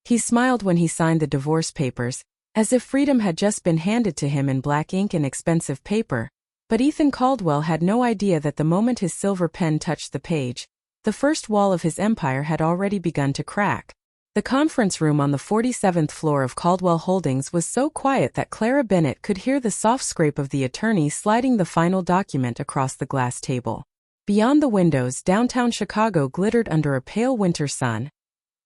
He smiled when he signed the divorce papers, as if freedom had just been handed to him in black ink and expensive paper. But Ethan Caldwell had no idea that the moment his silver pen touched the page, the first wall of his empire had already begun to crack. The conference room on the 47th floor of Caldwell Holdings was so quiet that Clara Bennett could hear the soft scrape of the attorney sliding the final document across the glass table. Beyond the windows, downtown Chicago glittered under a pale winter sun.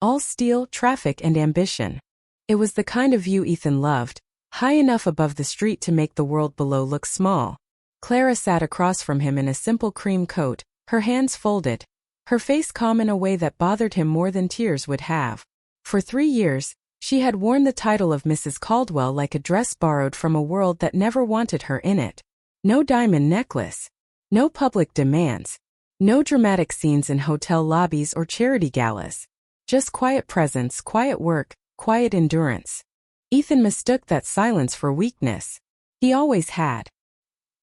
All steel, traffic, and ambition. It was the kind of view Ethan loved, high enough above the street to make the world below look small. Clara sat across from him in a simple cream coat, her hands folded, her face calm in a way that bothered him more than tears would have. For 3 years, she had worn the title of Mrs. Caldwell like a dress borrowed from a world that never wanted her in it. No diamond necklace. No public demands. No dramatic scenes in hotel lobbies or charity galas. Just quiet presence, quiet work, quiet endurance. Ethan mistook that silence for weakness. He always had.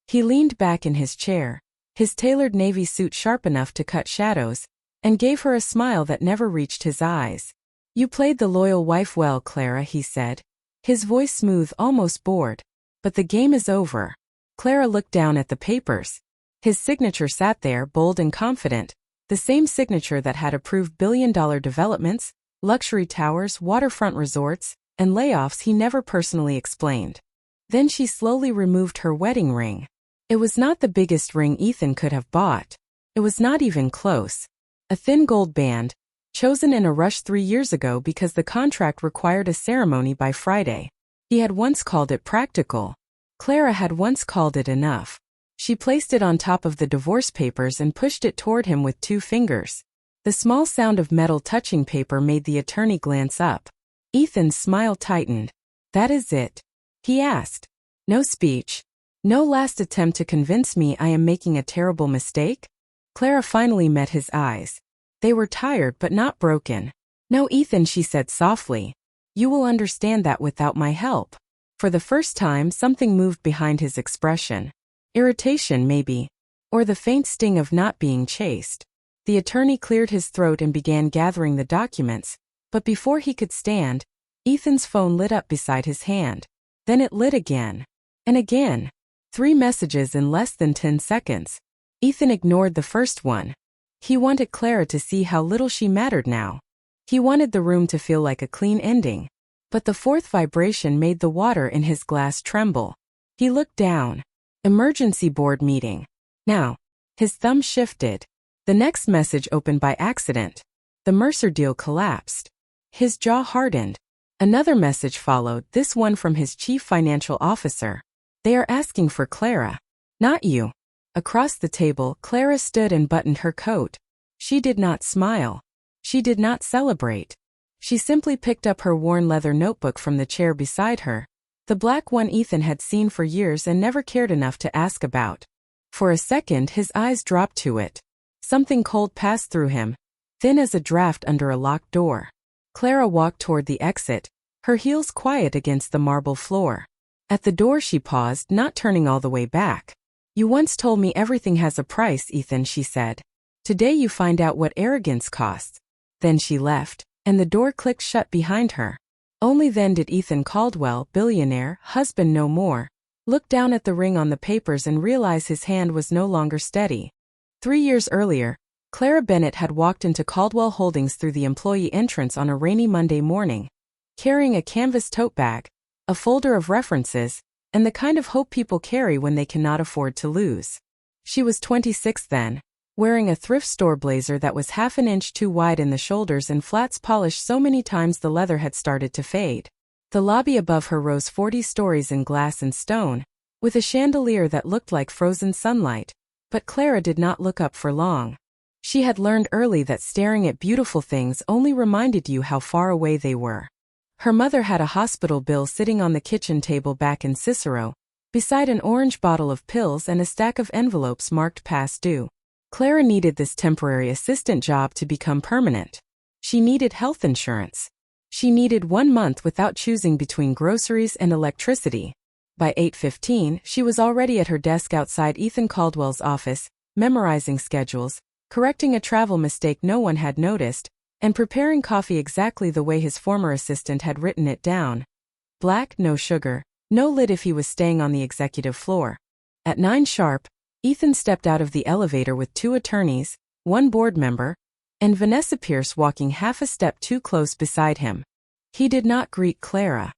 He leaned back in his chair, his tailored navy suit sharp enough to cut shadows, and gave her a smile that never reached his eyes. "You played the loyal wife well, Clara," he said, his voice smooth, almost bored. "But the game is over." Clara looked down at the papers. His signature sat there, bold and confident, the same signature that had approved billion-dollar developments, luxury towers, waterfront resorts, and layoffs he never personally explained. Then she slowly removed her wedding ring. It was not the biggest ring Ethan could have bought. It was not even close. A thin gold band, chosen in a rush 3 years ago because the contract required a ceremony by Friday. He had once called it practical. Clara had once called it enough. She placed it on top of the divorce papers and pushed it toward him with 2 fingers. The small sound of metal touching paper made the attorney glance up. Ethan's smile tightened. "That is it?" he asked. "No speech? No last attempt to convince me I am making a terrible mistake?" Clara finally met his eyes. They were tired but not broken. "No, Ethan," she said softly. "You will understand that without my help." For the first time, something moved behind his expression. Irritation, maybe. Or the faint sting of not being chased. The attorney cleared his throat and began gathering the documents, but before he could stand, Ethan's phone lit up beside his hand. Then it lit again. And again. 3 messages in less than 10 seconds. Ethan ignored the first one. He wanted Clara to see how little she mattered now. He wanted the room to feel like a clean ending. But the 4th vibration made the water in his glass tremble. He looked down. Emergency board meeting. Now. His thumb shifted. The next message opened by accident. The Mercer deal collapsed. His jaw hardened. Another message followed, this one from his chief financial officer. "They are asking for Clara. Not you." Across the table, Clara stood and buttoned her coat. She did not smile. She did not celebrate. She simply picked up her worn leather notebook from the chair beside her. The black one Ethan had seen for years and never cared enough to ask about. For a second, his eyes dropped to it. Something cold passed through him, thin as a draft under a locked door. Clara walked toward the exit, her heels quiet against the marble floor. At the door she paused, not turning all the way back. "You once told me everything has a price, Ethan," she said. "Today you find out what arrogance costs." Then she left, and the door clicked shut behind her. Only then did Ethan Caldwell, billionaire, husband no more, look down at the ring on the papers and realize his hand was no longer steady. 3 years earlier, Clara Bennett had walked into Caldwell Holdings through the employee entrance on a rainy Monday morning, carrying a canvas tote bag, a folder of references, and the kind of hope people carry when they cannot afford to lose. She was 26 then, wearing a thrift store blazer that was half an inch too wide in the shoulders and flats polished so many times the leather had started to fade. The lobby above her rose 40 stories in glass and stone, with a chandelier that looked like frozen sunlight, but Clara did not look up for long. She had learned early that staring at beautiful things only reminded you how far away they were. Her mother had a hospital bill sitting on the kitchen table back in Cicero, beside an orange bottle of pills and a stack of envelopes marked past due. Clara needed this temporary assistant job to become permanent. She needed health insurance. She needed 1 month without choosing between groceries and electricity. By 8:15, she was already at her desk outside Ethan Caldwell's office, memorizing schedules, correcting a travel mistake no one had noticed, and preparing coffee exactly the way his former assistant had written it down. Black, no sugar, no lid if he was staying on the executive floor. At 9 sharp, Ethan stepped out of the elevator with 2 attorneys, 1 board member, and Vanessa Pierce walking half a step too close beside him. He did not greet Clara.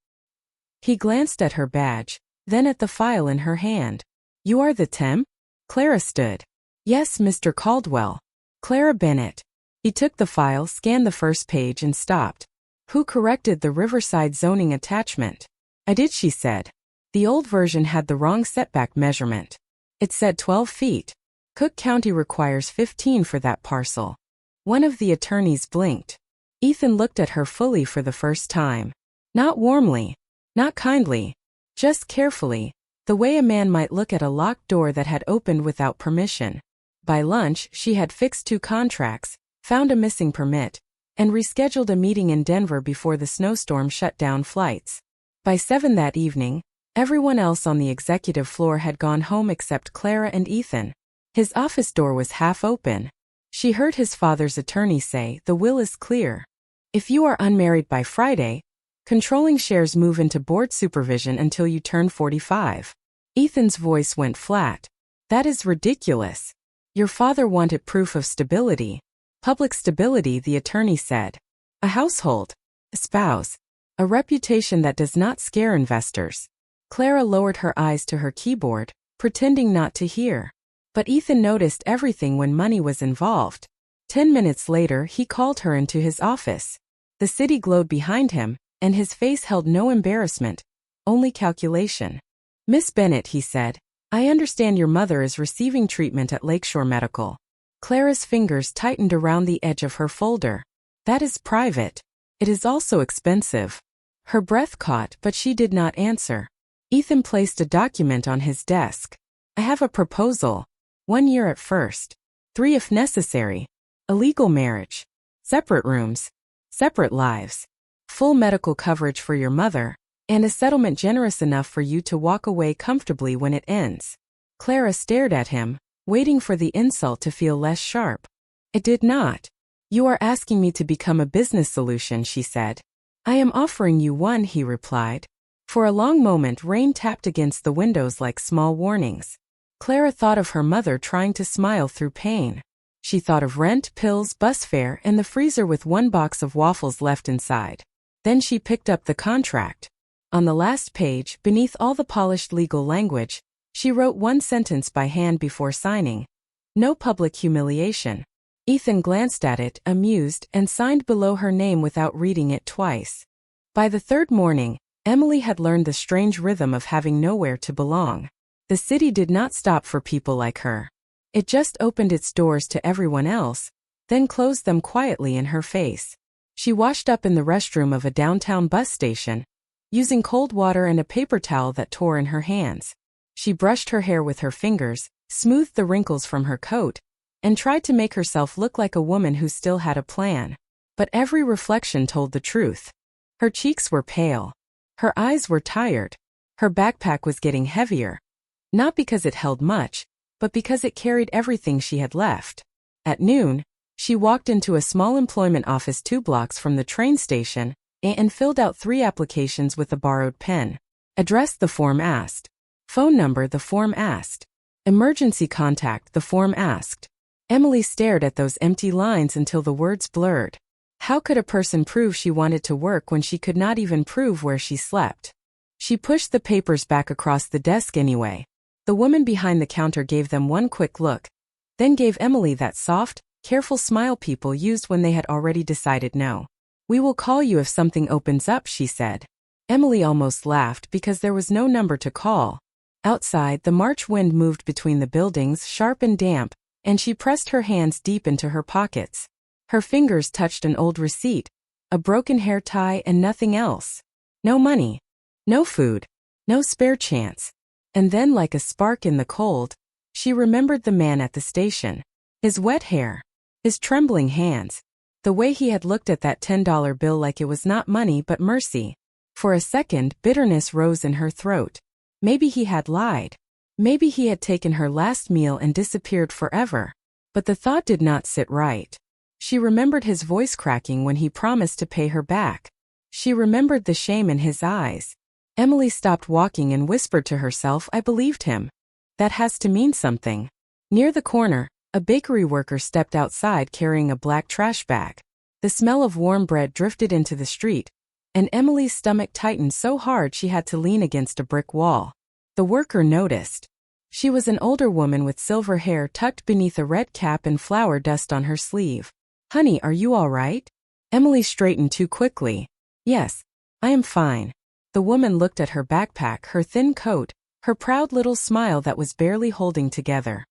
He glanced at her badge, then at the file in her hand. "You are the temp?" Clara stood. "Yes, Mr. Caldwell. Clara Bennett." He took the file, scanned the first page and stopped. "Who corrected the Riverside zoning attachment?" "I did," she said. "The old version had the wrong setback measurement. It said 12 feet. Cook County requires 15 for that parcel." One of the attorneys blinked. Ethan looked at her fully for the first time. Not warmly, not kindly, just carefully, the way a man might look at a locked door that had opened without permission. By lunch, she had fixed 2 contracts, found a missing permit, and rescheduled a meeting in Denver before the snowstorm shut down flights. By 7 that evening, everyone else on the executive floor had gone home except Clara and Ethan. His office door was half open. She heard his father's attorney say, "The will is clear. If you are unmarried by Friday, controlling shares move into board supervision until you turn 45. Ethan's voice went flat. "That is ridiculous. Your father wanted proof of stability." "Public stability," the attorney said. "A household. A spouse. A reputation that does not scare investors." Clara lowered her eyes to her keyboard, pretending not to hear. But Ethan noticed everything when money was involved. 10 minutes later, he called her into his office. The city glowed behind him, and his face held no embarrassment, only calculation. "Miss Bennett," he said, "I understand your mother is receiving treatment at Lakeshore Medical." Clara's fingers tightened around the edge of her folder. "That is private. It is also expensive." Her breath caught, but she did not answer. Ethan placed a document on his desk. "I have a proposal. 1 year at first. 3 if necessary. A legal marriage. Separate rooms. Separate lives. Full medical coverage for your mother, and a settlement generous enough for you to walk away comfortably when it ends." Clara stared at him, waiting for the insult to feel less sharp. It did not. "You are asking me to become a business solution," she said. "I am offering you one," he replied. For a long moment, rain tapped against the windows like small warnings. Clara thought of her mother trying to smile through pain. She thought of rent, pills, bus fare, and the freezer with 1 box of waffles left inside. Then she picked up the contract. On the last page, beneath all the polished legal language, she wrote 1 sentence by hand before signing. "No public humiliation." Ethan glanced at it, amused, and signed below her name without reading it twice. By the 3rd morning, Emily had learned the strange rhythm of having nowhere to belong. The city did not stop for people like her. It just opened its doors to everyone else, then closed them quietly in her face. She washed up in the restroom of a downtown bus station, using cold water and a paper towel that tore in her hands. She brushed her hair with her fingers, smoothed the wrinkles from her coat, and tried to make herself look like a woman who still had a plan. But every reflection told the truth. Her cheeks were pale. Her eyes were tired. Her backpack was getting heavier. Not because it held much, but because it carried everything she had left. At noon, she walked into a small employment office 2 blocks from the train station and filled out 3 applications with a borrowed pen. Address, the form asked. Phone number, the form asked. Emergency contact, the form asked. Emily stared at those empty lines until the words blurred. How could a person prove she wanted to work when she could not even prove where she slept? She pushed the papers back across the desk anyway. The woman behind the counter gave them 1 quick look, then gave Emily that soft, careful smile people used when they had already decided no. "We will call you if something opens up," she said. Emily almost laughed because there was no number to call. Outside, the March wind moved between the buildings, sharp and damp, and she pressed her hands deep into her pockets. Her fingers touched an old receipt, a broken hair tie, and nothing else. No money. No food. No spare chance. And then, like a spark in the cold, she remembered the man at the station. His wet hair. His trembling hands. The way he had looked at that $10 bill like it was not money but mercy. For a second, bitterness rose in her throat. Maybe he had lied. Maybe he had taken her last meal and disappeared forever. But the thought did not sit right. She remembered his voice cracking when he promised to pay her back. She remembered the shame in his eyes. Emily stopped walking and whispered to herself, I believed him. That has to mean something. Near the corner, a bakery worker stepped outside carrying a black trash bag. The smell of warm bread drifted into the street, and Emily's stomach tightened so hard she had to lean against a brick wall. The worker noticed. She was an older woman with silver hair tucked beneath a red cap and flour dust on her sleeve. Honey, are you all right? Emily straightened too quickly. Yes, I am fine. The woman looked at her backpack, her thin coat, her proud little smile that was barely holding together.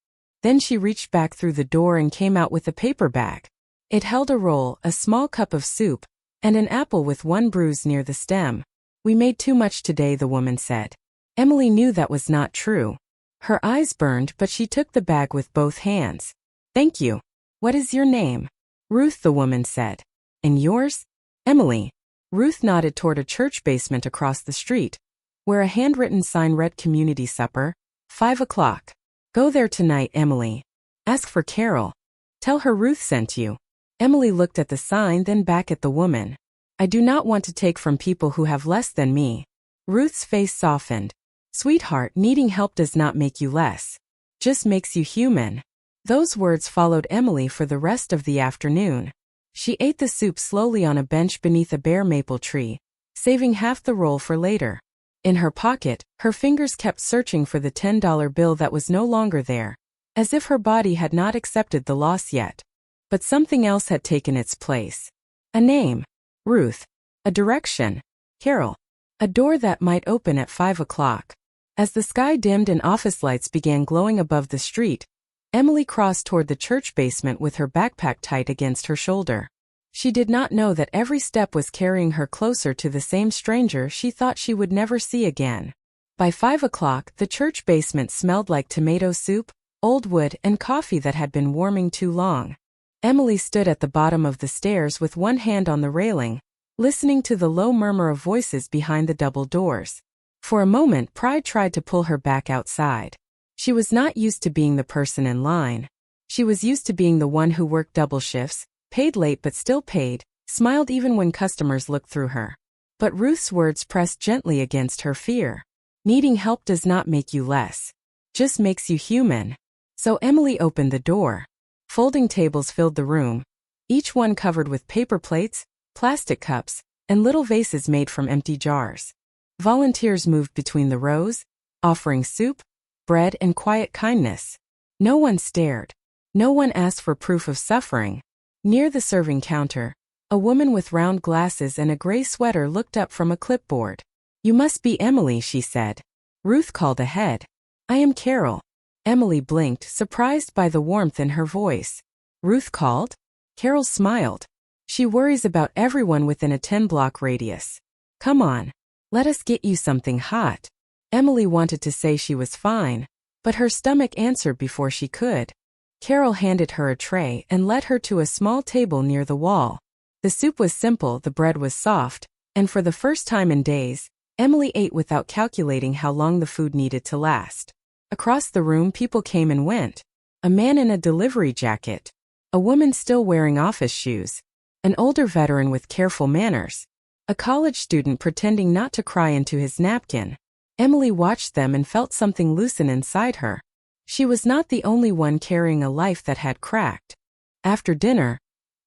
Then she reached back through the door and came out with a paper bag. It held a roll, a small cup of soup, and an apple with one bruise near the stem. We made too much today, the woman said. Emily knew that was not true. Her eyes burned, but she took the bag with both hands. Thank you. What is your name? Ruth, the woman said. And yours? Emily. Ruth nodded toward a church basement across the street, where a handwritten sign read Community Supper, 5 o'clock. Go there tonight, Emily. Ask for Carol. Tell her Ruth sent you. Emily looked at the sign, then back at the woman. I do not want to take from people who have less than me. Ruth's face softened. Sweetheart, needing help does not make you less. Just makes you human. Those words followed Emily for the rest of the afternoon. She ate the soup slowly on a bench beneath a bare maple tree, saving half the roll for later. In her pocket, her fingers kept searching for the $10 bill that was no longer there, as if her body had not accepted the loss yet. But something else had taken its place. A name. Ruth. A direction. Carol. A door that might open at 5 o'clock. As the sky dimmed and office lights began glowing above the street, Emily crossed toward the church basement with her backpack tight against her shoulder. She did not know that every step was carrying her closer to the same stranger she thought she would never see again. By 5 o'clock, the church basement smelled like tomato soup, old wood, and coffee that had been warming too long. Emily stood at the bottom of the stairs with one hand on the railing, listening to the low murmur of voices behind the double doors. For a moment, pride tried to pull her back outside. She was not used to being the person in line. She was used to being the one who worked double shifts, paid late but still paid, smiled even when customers looked through her. But Ruth's words pressed gently against her fear. Needing help does not make you less. Just makes you human. So Emily opened the door. Folding tables filled the room, each one covered with paper plates, plastic cups, and little vases made from empty jars. Volunteers moved between the rows, offering soup, bread, and quiet kindness. No one stared. No one asked for proof of suffering. Near the serving counter, a woman with round glasses and a gray sweater looked up from a clipboard. You must be Emily, she said. Ruth called ahead. I am Carol. Emily blinked, surprised by the warmth in her voice. Ruth called? Carol smiled. She worries about everyone within a 10-block radius. Come on. Let us get you something hot. Emily wanted to say she was fine, but her stomach answered before she could. Carol handed her a tray and led her to a small table near the wall. The soup was simple, the bread was soft, and for the first time in days, Emily ate without calculating how long the food needed to last. Across the room, people came and went. A man in a delivery jacket. A woman still wearing office shoes. An older veteran with careful manners. A college student pretending not to cry into his napkin. Emily watched them and felt something loosen inside her. She was not the only one carrying a life that had cracked. After dinner,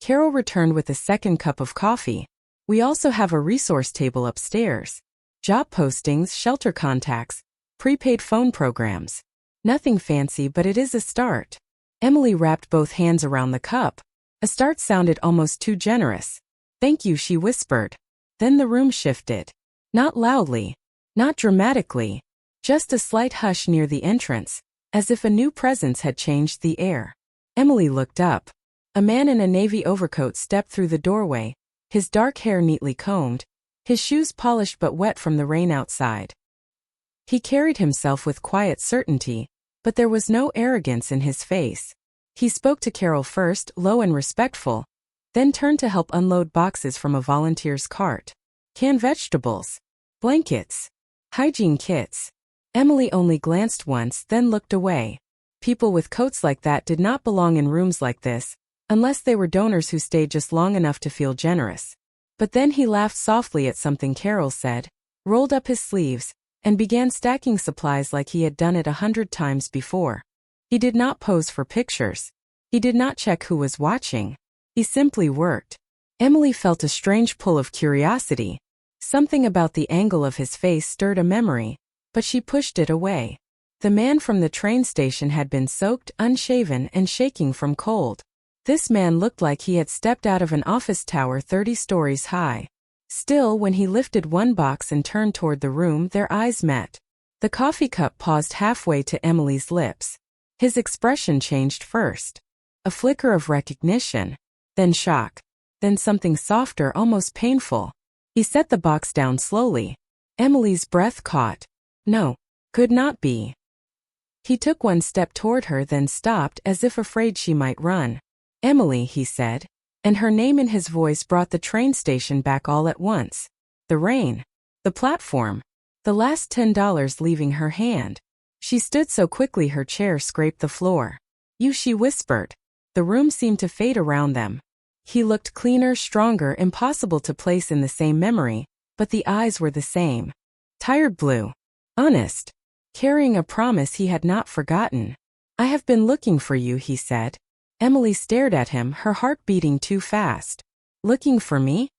Carol returned with a second cup of coffee. We also have a resource table upstairs. Job postings, shelter contacts, prepaid phone programs. Nothing fancy, but it is a start. Emily wrapped both hands around the cup. A start sounded almost too generous. Thank you, she whispered. Then the room shifted. Not loudly. Not dramatically. Just a slight hush near the entrance, as if a new presence had changed the air. Emily looked up. A man in a navy overcoat stepped through the doorway, his dark hair neatly combed, his shoes polished but wet from the rain outside. He carried himself with quiet certainty, but there was no arrogance in his face. He spoke to Carol first, low and respectful, then turned to help unload boxes from a volunteer's cart. Canned vegetables, blankets, hygiene kits. Emily only glanced once, then looked away. People with coats like that did not belong in rooms like this, unless they were donors who stayed just long enough to feel generous. But then he laughed softly at something Carol said, rolled up his sleeves, and began stacking supplies like he had done it 100 times before. He did not pose for pictures. He did not check who was watching. He simply worked. Emily felt a strange pull of curiosity. Something about the angle of his face stirred a memory, but she pushed it away. The man from the train station had been soaked, unshaven, and shaking from cold. This man looked like he had stepped out of an office tower 30 stories high. Still, when he lifted one box and turned toward the room, their eyes met. The coffee cup paused halfway to Emily's lips. His expression changed first. A flicker of recognition, then shock, then something softer, almost painful. He set the box down slowly. Emily's breath caught. No, could not be. He took one step toward her, then stopped as if afraid she might run. Emily, he said, and her name in his voice brought the train station back all at once. The rain, the platform, the last $10 leaving her hand. She stood so quickly her chair scraped the floor. You, she whispered. The room seemed to fade around them. He looked cleaner, stronger, impossible to place in the same memory, but the eyes were the same. Tired blue. Honest. Carrying a promise he had not forgotten. I have been looking for you, he said. Emily stared at him, her heart beating too fast. Looking for me?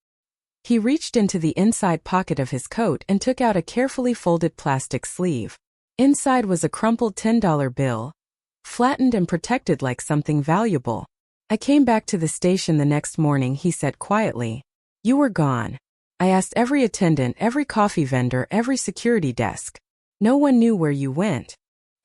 He reached into the inside pocket of his coat and took out a carefully folded plastic sleeve. Inside was a crumpled $10 bill, flattened and protected like something valuable. I came back to the station the next morning, he said quietly. You were gone. I asked every attendant, every coffee vendor, every security desk. No one knew where you went.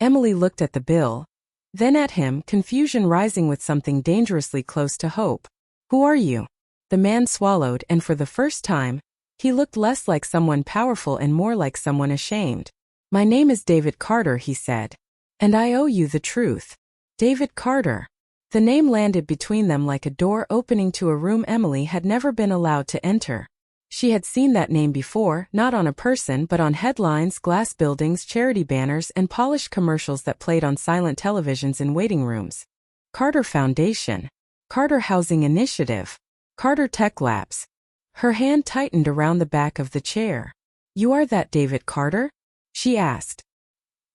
Emily looked at the bill, then at him, confusion rising with something dangerously close to hope. Who are you? The man swallowed, and for the first time, he looked less like someone powerful and more like someone ashamed. My name is David Carter, he said. And I owe you the truth. David Carter. The name landed between them like a door opening to a room Emily had never been allowed to enter. She had seen that name before, not on a person but on headlines, glass buildings, charity banners, and polished commercials that played on silent televisions in waiting rooms. Carter Foundation. Carter Housing Initiative. Carter Tech Labs. Her hand tightened around the back of the chair. You are that David Carter? She asked.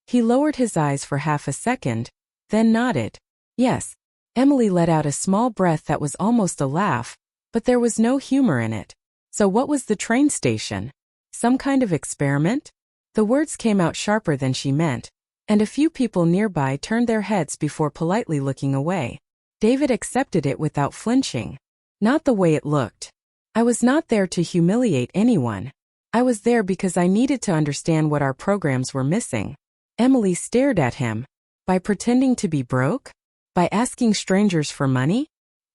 He lowered his eyes for half a second, then nodded. Yes. Emily let out a small breath that was almost a laugh, but there was no humor in it. So what was the train station? Some kind of experiment? The words came out sharper than she meant, and a few people nearby turned their heads before politely looking away. David accepted it without flinching. Not the way it looked. I was not there to humiliate anyone. I was there because I needed to understand what our programs were missing. Emily stared at him. By pretending to be broke? By asking strangers for money?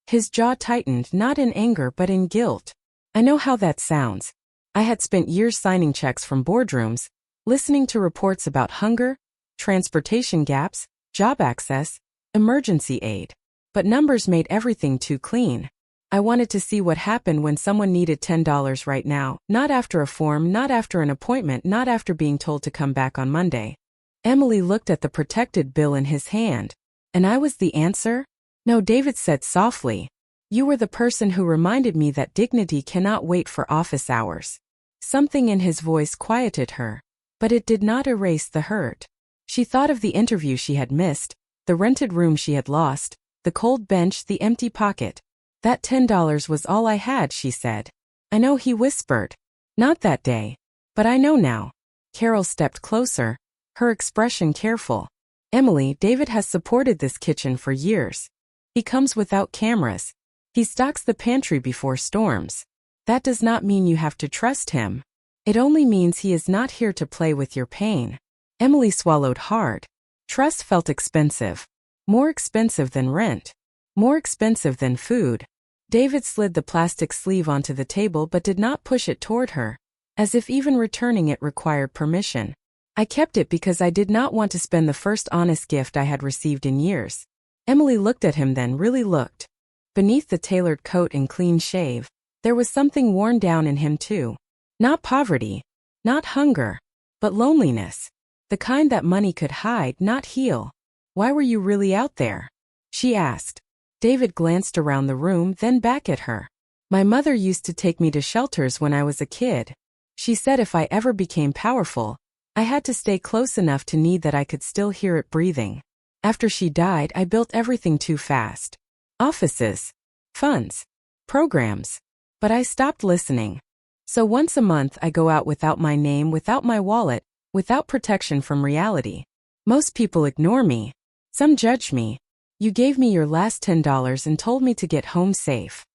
His jaw tightened, not in anger but in guilt. I know how that sounds. I had spent years signing checks from boardrooms, listening to reports about hunger, transportation gaps, job access, emergency aid. But numbers made everything too clean. I wanted to see what happened when someone needed $10 right now, not after a form, not after an appointment, not after being told to come back on Monday. Emily looked at the protected bill in his hand. And I was the answer? No, David said softly. You were the person who reminded me that dignity cannot wait for office hours. Something in his voice quieted her, but it did not erase the hurt. She thought of the interview she had missed, the rented room she had lost, the cold bench, the empty pocket. That $10 was all I had, she said. I know, he whispered. Not that day. But I know now. Carol stepped closer, her expression careful. Emily, David has supported this kitchen for years. He comes without cameras. He stocks the pantry before storms. That does not mean you have to trust him. It only means he is not here to play with your pain. Emily swallowed hard. Trust felt expensive. More expensive than rent. More expensive than food. David slid the plastic sleeve onto the table but did not push it toward her, as if even returning it required permission. I kept it because I did not want to spend the first honest gift I had received in years. Emily looked at him, then really looked. Beneath the tailored coat and clean shave, there was something worn down in him too. Not poverty, not hunger, but loneliness. The kind that money could hide, not heal. Why were you really out there? She asked. David glanced around the room, then back at her. My mother used to take me to shelters when I was a kid. She said if I ever became powerful, I had to stay close enough to need that I could still hear it breathing. After she died, I built everything too fast. Offices, funds, programs. But I stopped listening. So once a month I go out without my name, without my wallet, without protection from reality. Most people ignore me. Some judge me. You gave me your last $10 and told me to get home safe.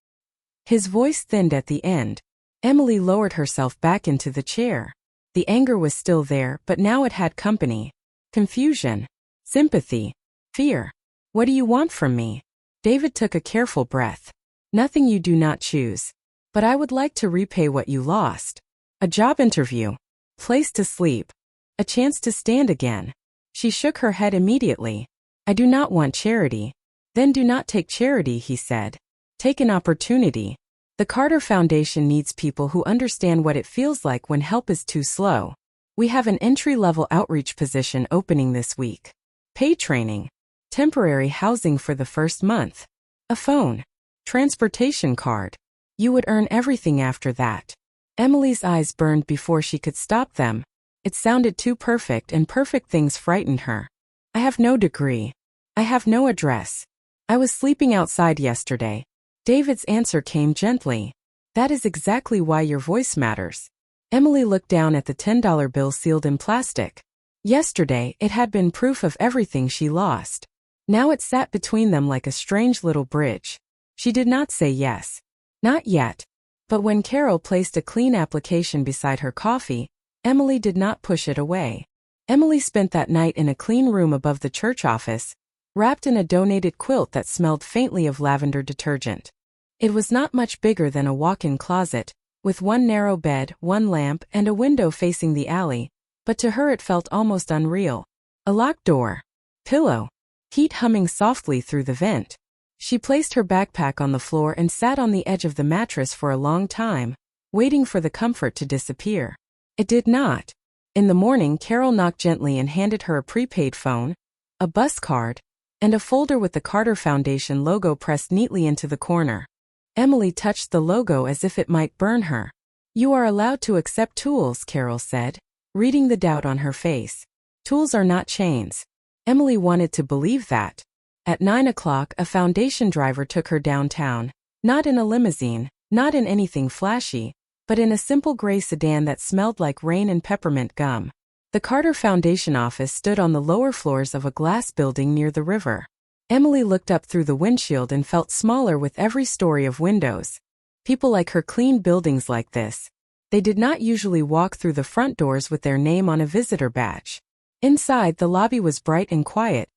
His voice thinned at the end. Emily lowered herself back into the chair. The anger was still there, but now it had company. Confusion. Sympathy. Fear. What do you want from me? David took a careful breath. Nothing you do not choose. But I would like to repay what you lost. A job interview. Place to sleep. A chance to stand again. She shook her head immediately. I do not want charity. Then do not take charity, he said. Take an opportunity. The Carter Foundation needs people who understand what it feels like when help is too slow. We have an entry-level outreach position opening this week. Pay training. Temporary housing for the first month. A phone. Transportation card. You would earn everything after that. Emily's eyes burned before she could stop them. It sounded too perfect, and perfect things frightened her. I have no degree. I have no address. I was sleeping outside yesterday. David's answer came gently. That is exactly why your voice matters. Emily looked down at the $10 bill sealed in plastic. Yesterday, it had been proof of everything she lost. Now it sat between them like a strange little bridge. She did not say yes. Not yet. But when Carol placed a clean application beside her coffee, Emily did not push it away. Emily spent that night in a clean room above the church office, wrapped in a donated quilt that smelled faintly of lavender detergent. It was not much bigger than a walk-in closet, with one narrow bed, one lamp, and a window facing the alley, but to her it felt almost unreal. A locked door. Pillow. Heat humming softly through the vent. She placed her backpack on the floor and sat on the edge of the mattress for a long time, waiting for the comfort to disappear. It did not. In the morning, Carol knocked gently and handed her a prepaid phone, a bus card, and a folder with the Carter Foundation logo pressed neatly into the corner. Emily touched the logo as if it might burn her. You are allowed to accept tools, Carol said, reading the doubt on her face. Tools are not chains. Emily wanted to believe that. At 9 o'clock, a foundation driver took her downtown, not in a limousine, not in anything flashy, but in a simple gray sedan that smelled like rain and peppermint gum. The Carter Foundation office stood on the lower floors of a glass building near the river. Emily looked up through the windshield and felt smaller with every story of windows. People like her cleaned buildings like this. They did not usually walk through the front doors with their name on a visitor badge. Inside, the lobby was bright and quiet,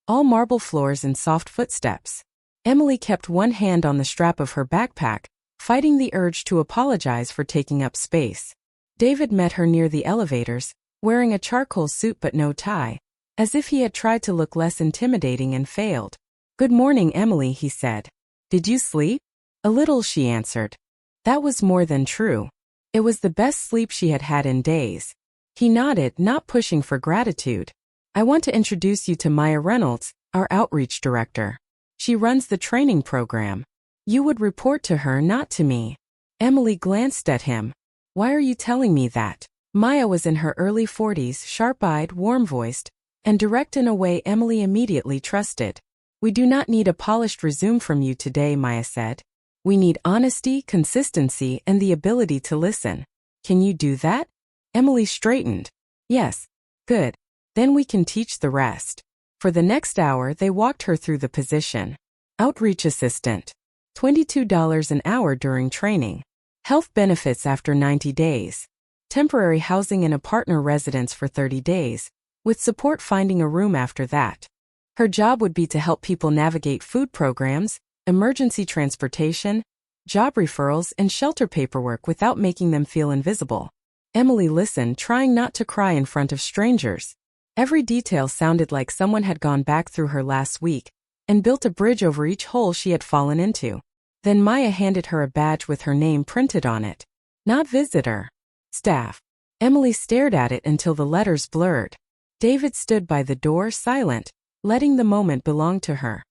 all marble floors and soft footsteps. Emily kept one hand on the strap of her backpack, fighting the urge to apologize for taking up space. David met her near the elevators, wearing a charcoal suit but no tie, as if he had tried to look less intimidating and failed. Good morning, Emily, he said. Did you sleep? A little, she answered. That was more than true. It was the best sleep she had had in days. He nodded, not pushing for gratitude. I want to introduce you to Maya Reynolds, our outreach director. She runs the training program. You would report to her, not to me. Emily glanced at him. Why are you telling me that? Maya was in her early 40s, sharp-eyed, warm-voiced, and direct in a way Emily immediately trusted. We do not need a polished resume from you today, Maya said. We need honesty, consistency, and the ability to listen. Can you do that? Emily straightened. Yes. Good. Then we can teach the rest. For the next hour, they walked her through the position. Outreach assistant. $22 an hour during training. Health benefits after 90 days. Temporary housing in a partner residence for 30 days, with support finding a room after that. Her job would be to help people navigate food programs, emergency transportation, job referrals, and shelter paperwork without making them feel invisible. Emily listened, trying not to cry in front of strangers. Every detail sounded like someone had gone back through her last week and built a bridge over each hole she had fallen into. Then Maya handed her a badge with her name printed on it. Not visitor. Staff. Emily stared at it until the letters blurred. David stood by the door, silent, letting the moment belong to her.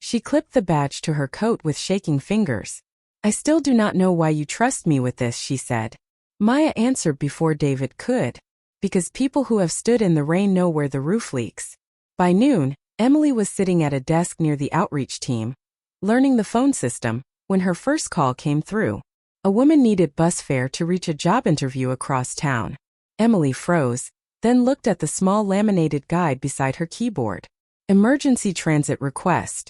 She clipped the badge to her coat with shaking fingers. I still do not know why you trust me with this, she said. Maya answered before David could. Because people who have stood in the rain know where the roof leaks. By noon, Emily was sitting at a desk near the outreach team, learning the phone system, when her first call came through. A woman needed bus fare to reach a job interview across town. Emily froze, then looked at the small laminated guide beside her keyboard. Emergency transit request.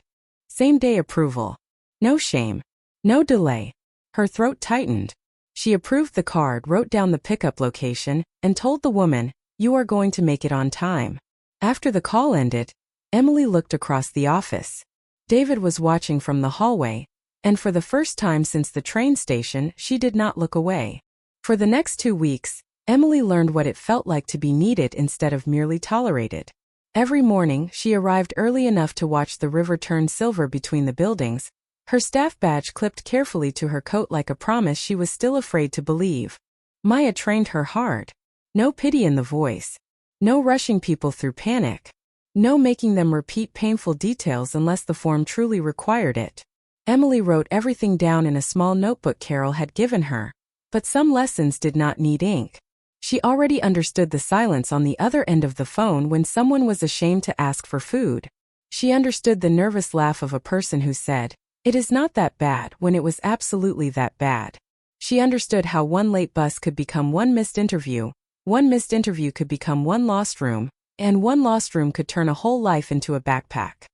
Same-day approval. No shame. No delay. Her throat tightened. She approved the card, wrote down the pickup location, and told the woman, "You are going to make it on time." After the call ended, Emily looked across the office. David was watching from the hallway, and for the first time since the train station, she did not look away. For the next 2 weeks, Emily learned what it felt like to be needed instead of merely tolerated. Every morning, she arrived early enough to watch the river turn silver between the buildings, her staff badge clipped carefully to her coat like a promise she was still afraid to believe. Maya trained her hard. No pity in the voice. No rushing people through panic. No making them repeat painful details unless the form truly required it. Emily wrote everything down in a small notebook Carol had given her. But some lessons did not need ink. She already understood the silence on the other end of the phone when someone was ashamed to ask for food. She understood the nervous laugh of a person who said, "It is not that bad," when it was absolutely that bad. She understood how one late bus could become one missed interview could become one lost room, and one lost room could turn a whole life into a backpack.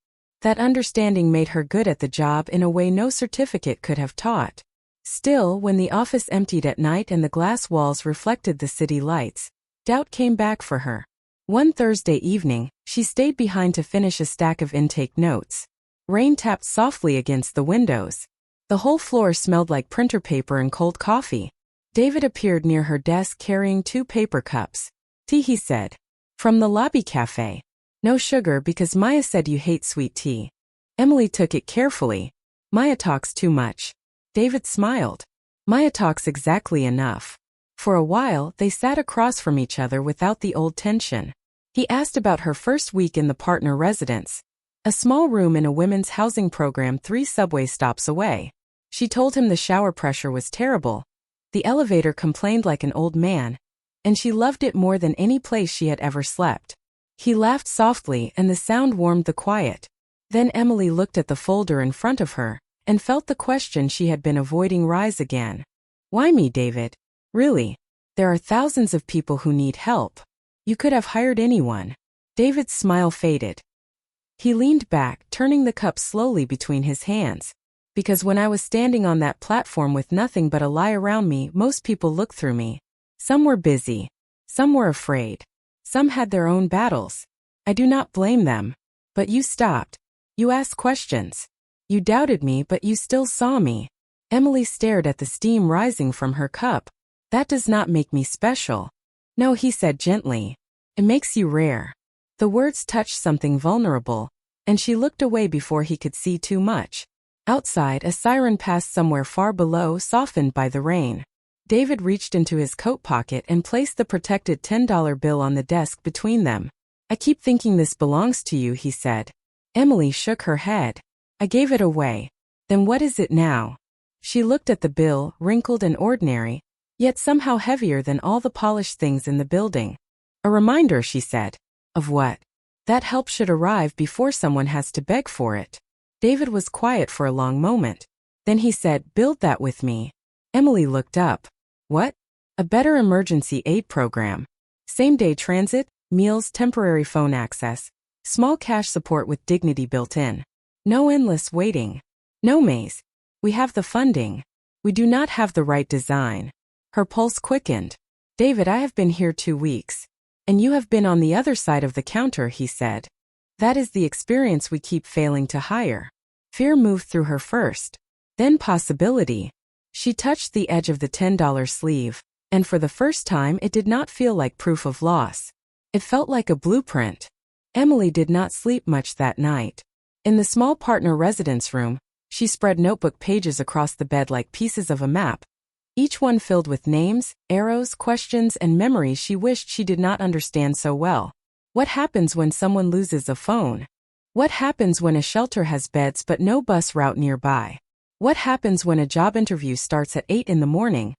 That understanding made her good at the job in a way no certificate could have taught. Still, when the office emptied at night and the glass walls reflected the city lights, doubt came back for her. One Thursday evening, she stayed behind to finish a stack of intake notes. Rain tapped softly against the windows. The whole floor smelled like printer paper and cold coffee. David appeared near her desk carrying 2 paper cups. "Tea," he said. "From the lobby cafe. No sugar because Maya said you hate sweet tea." Emily took it carefully. "Maya talks too much." David smiled. "Maya talks exactly enough." For a while, they sat across from each other without the old tension. He asked about her first week in the partner residence. A small room in a women's housing program 3 subway stops away. She told him the shower pressure was terrible. The elevator complained like an old man, and she loved it more than any place she had ever slept. He laughed softly and the sound warmed the quiet. Then Emily looked at the folder in front of her, and felt the question she had been avoiding rise again. "Why me, David? Really? There are thousands of people who need help. You could have hired anyone." David's smile faded. He leaned back, turning the cup slowly between his hands. "Because when I was standing on that platform with nothing but a lie around me, most people looked through me. Some were busy. Some were afraid. Some had their own battles. I do not blame them. But you stopped. You asked questions. You doubted me, but you still saw me." Emily stared at the steam rising from her cup. "That does not make me special." "No," he said gently. "It makes you rare." The words touched something vulnerable, and she looked away before he could see too much. Outside, a siren passed somewhere far below, softened by the rain. David reached into his coat pocket and placed the protected $10 bill on the desk between them. "I keep thinking this belongs to you," he said. Emily shook her head. "I gave it away." "Then what is it now?" She looked at the bill, wrinkled and ordinary, yet somehow heavier than all the polished things in the building. "A reminder," she said. "Of what?" "That help should arrive before someone has to beg for it." David was quiet for a long moment. Then he said, "Build that with me." Emily looked up. "What?" "A better emergency aid program. Same-day transit, meals, temporary phone access, small cash support with dignity built in. No endless waiting. No maze. We have the funding. We do not have the right design." Her pulse quickened. "David, I have been here 2 weeks. And you have been on the other side of the counter," he said. "That is the experience we keep failing to hire." Fear moved through her first. Then possibility. She touched the edge of the $10 sleeve, and for the first time it did not feel like proof of loss. It felt like a blueprint. Emily did not sleep much that night. In the small partner residence room, she spread notebook pages across the bed like pieces of a map, each one filled with names, arrows, questions, and memories she wished she did not understand so well. What happens when someone loses a phone? What happens when a shelter has beds but no bus route nearby? What happens when a job interview starts at 8 in the morning,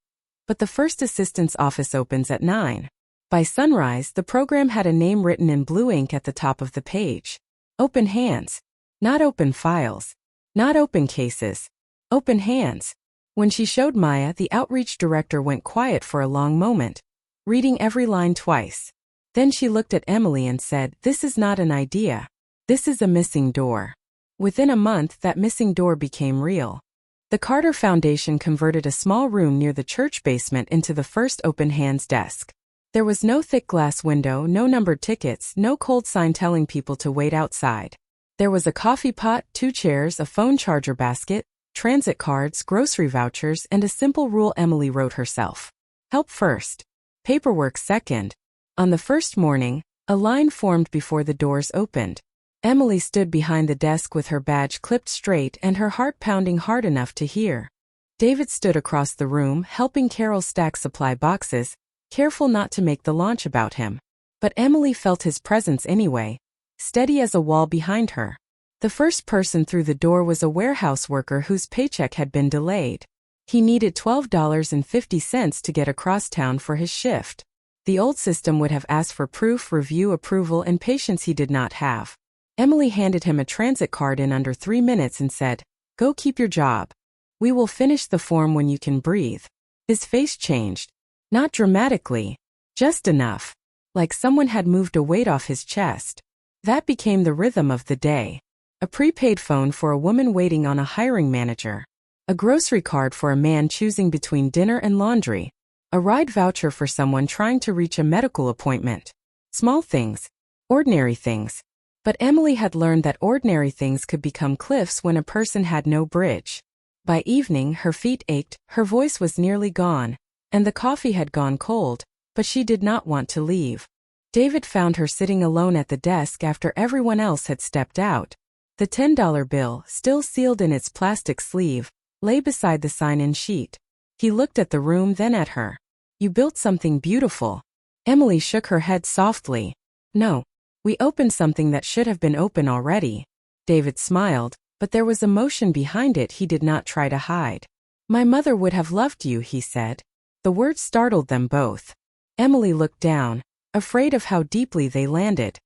but the first assistant's office opens at 9? By sunrise, the program had a name written in blue ink at the top of the page. Open hands. Not open files. Not open cases. Open hands. When she showed Maya, the outreach director went quiet for a long moment, reading every line twice. Then she looked at Emily and said, "This is not an idea. This is a missing door." Within a month, that missing door became real. The Carter Foundation converted a small room near the church basement into the first open hands desk. There was no thick glass window, no numbered tickets, no cold sign telling people to wait outside. There was a coffee pot, 2 chairs, a phone charger basket, transit cards, grocery vouchers, and a simple rule Emily wrote herself. Help first. Paperwork second. On the first morning, a line formed before the doors opened. Emily stood behind the desk with her badge clipped straight and her heart pounding hard enough to hear. David stood across the room, helping Carol stack supply boxes, careful not to make the launch about him. But Emily felt his presence anyway, steady as a wall behind her. The first person through the door was a warehouse worker whose paycheck had been delayed. He needed $12.50 to get across town for his shift. The old system would have asked for proof, review, approval, and patience he did not have. Emily handed him a transit card in under 3 minutes and said, "Go keep your job. We will finish the form when you can breathe." His face changed. Not dramatically. Just enough. Like someone had moved a weight off his chest. That became the rhythm of the day. A prepaid phone for a woman waiting on a hiring manager. A grocery card for a man choosing between dinner and laundry. A ride voucher for someone trying to reach a medical appointment. Small things. Ordinary things. But Emily had learned that ordinary things could become cliffs when a person had no bridge. By evening, her feet ached, her voice was nearly gone, and the coffee had gone cold, but she did not want to leave. David found her sitting alone at the desk after everyone else had stepped out. The $10 bill, still sealed in its plastic sleeve, lay beside the sign-in sheet. He looked at the room, then at her. "You built something beautiful." Emily shook her head softly. "No. We opened something that should have been open already." David smiled, but there was emotion behind it he did not try to hide. "My mother would have loved you," he said. The words startled them both. Emily looked down, afraid of how deeply they landed.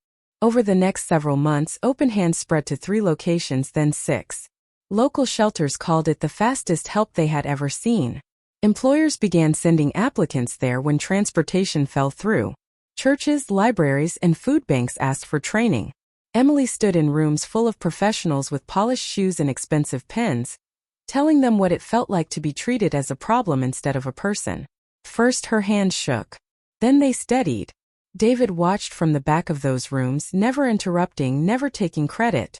Over the next several months, Open Hands spread to 3 locations, then 6. Local shelters called it the fastest help they had ever seen. Employers began sending applicants there when transportation fell through. Churches, libraries, and food banks asked for training. Emily stood in rooms full of professionals with polished shoes and expensive pens, telling them what it felt like to be treated as a problem instead of a person. First her hands shook. Then they steadied. David watched from the back of those rooms, never interrupting, never taking credit.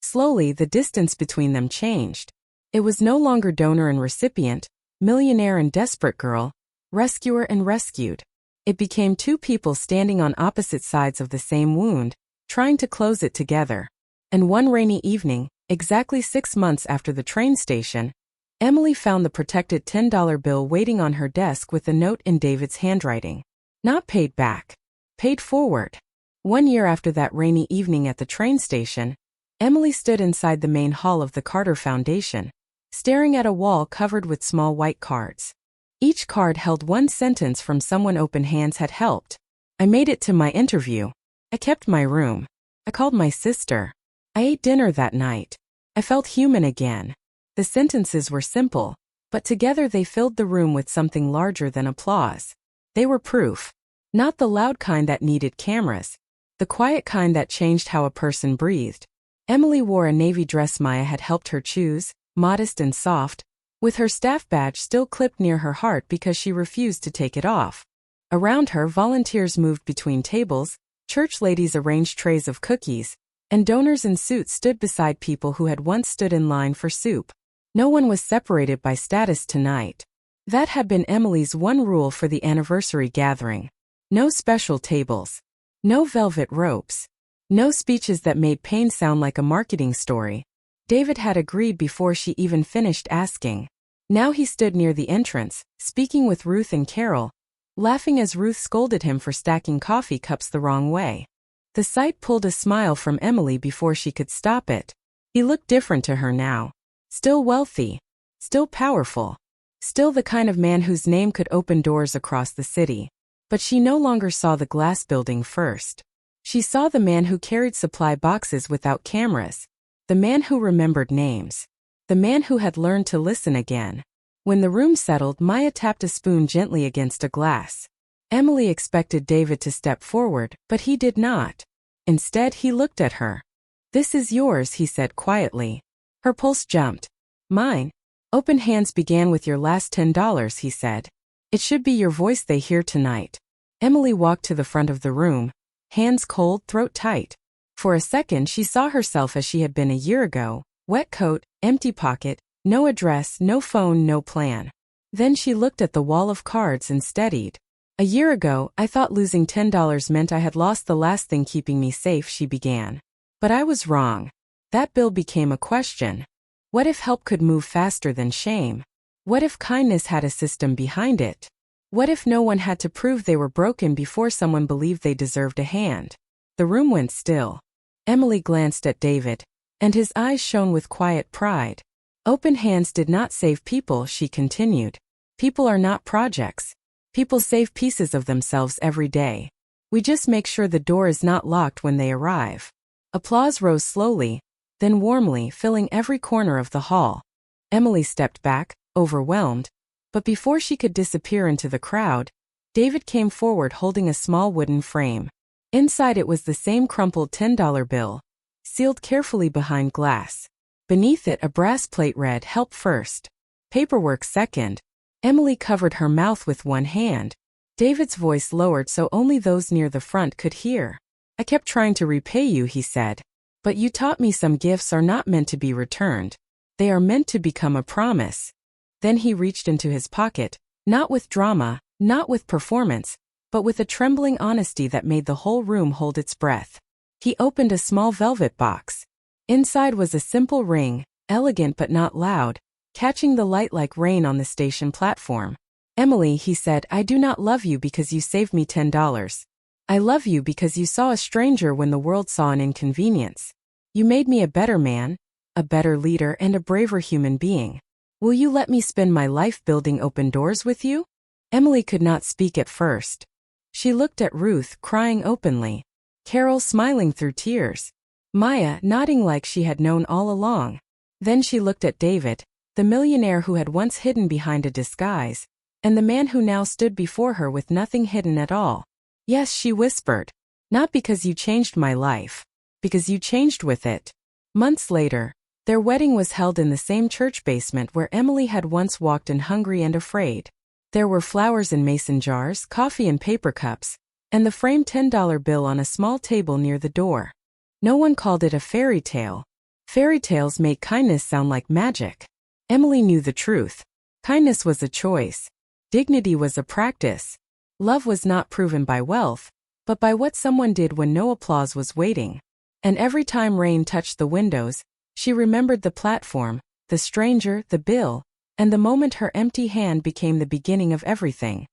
Slowly, the distance between them changed. It was no longer donor and recipient, millionaire and desperate girl, rescuer and rescued. It became 2 people standing on opposite sides of the same wound, trying to close it together. And one rainy evening, exactly 6 months after the train station, Emily found the protected $10 bill waiting on her desk with a note in David's handwriting. Not paid back. Paid forward. 1 year after that rainy evening at the train station, Emily stood inside the main hall of the Carter Foundation, staring at a wall covered with small white cards. Each card held one sentence from someone Open Hands had helped. "I made it to my interview. I kept my room. I called my sister. I ate dinner that night. I felt human again." The sentences were simple, but together they filled the room with something larger than applause. They were proof. Not the loud kind that needed cameras. The quiet kind that changed how a person breathed. Emily wore a navy dress Maya had helped her choose, modest and soft, with her staff badge still clipped near her heart because she refused to take it off. Around her, volunteers moved between tables, church ladies arranged trays of cookies, and donors in suits stood beside people who had once stood in line for soup. No one was separated by status tonight. That had been Emily's one rule for the anniversary gathering. No special tables. No velvet ropes. No speeches that made pain sound like a marketing story. David had agreed before she even finished asking. Now he stood near the entrance, speaking with Ruth and Carol, laughing as Ruth scolded him for stacking coffee cups the wrong way. The sight pulled a smile from Emily before she could stop it. He looked different to her now. Still wealthy. Still powerful. Still the kind of man whose name could open doors across the city. But she no longer saw the glass building first. She saw the man who carried supply boxes without cameras. The man who remembered names. The man who had learned to listen again. When the room settled, Maya tapped a spoon gently against a glass. Emily expected David to step forward, but he did not. Instead, he looked at her. "This is yours," he said quietly. Her pulse jumped. "Mine?" "Open hands began with your last $10, he said. "It should be your voice they hear tonight." Emily walked to the front of the room, hands cold, throat tight. For a second she saw herself as she had been a year ago, wet coat, empty pocket, no address, no phone, no plan. Then she looked at the wall of cards and steadied. "A year ago, I thought losing $10 meant I had lost the last thing keeping me safe," she began. "But I was wrong. That bill became a question. What if help could move faster than shame? What if kindness had a system behind it? What if no one had to prove they were broken before someone believed they deserved a hand?" The room went still. Emily glanced at David, and his eyes shone with quiet pride. "Open hands did not save people," she continued. "People are not projects. People save pieces of themselves every day. We just make sure the door is not locked when they arrive." Applause rose slowly, then warmly, filling every corner of the hall. Emily stepped back, overwhelmed. But before she could disappear into the crowd, David came forward holding a small wooden frame. Inside it was the same crumpled $10 bill, sealed carefully behind glass. Beneath it a brass plate read, "Help first. Paperwork second." Emily covered her mouth with one hand. David's voice lowered so only those near the front could hear. "I kept trying to repay you," he said. "But you taught me some gifts are not meant to be returned. They are meant to become a promise." Then he reached into his pocket, not with drama, not with performance, but with a trembling honesty that made the whole room hold its breath. He opened a small velvet box. Inside was a simple ring, elegant but not loud, catching the light like rain on the station platform. "Emily," he said, "I do not love you because you saved me $10. I love you because you saw a stranger when the world saw an inconvenience. You made me a better man, a better leader, and a braver human being. Will you let me spend my life building open doors with you?" Emily could not speak at first. She looked at Ruth, crying openly. Carol smiling through tears. Maya nodding like she had known all along. Then she looked at David, the millionaire who had once hidden behind a disguise, and the man who now stood before her with nothing hidden at all. "Yes," she whispered. "Not because you changed my life. Because you changed with it." Months later, their wedding was held in the same church basement where Emily had once walked in, hungry and afraid. There were flowers in mason jars, coffee in paper cups, and the framed $10 bill on a small table near the door. No one called it a fairy tale. Fairy tales made kindness sound like magic. Emily knew the truth. Kindness was a choice. Dignity was a practice. Love was not proven by wealth, but by what someone did when no applause was waiting. And every time rain touched the windows, she remembered the platform, the stranger, the bill, and the moment her empty hand became the beginning of everything.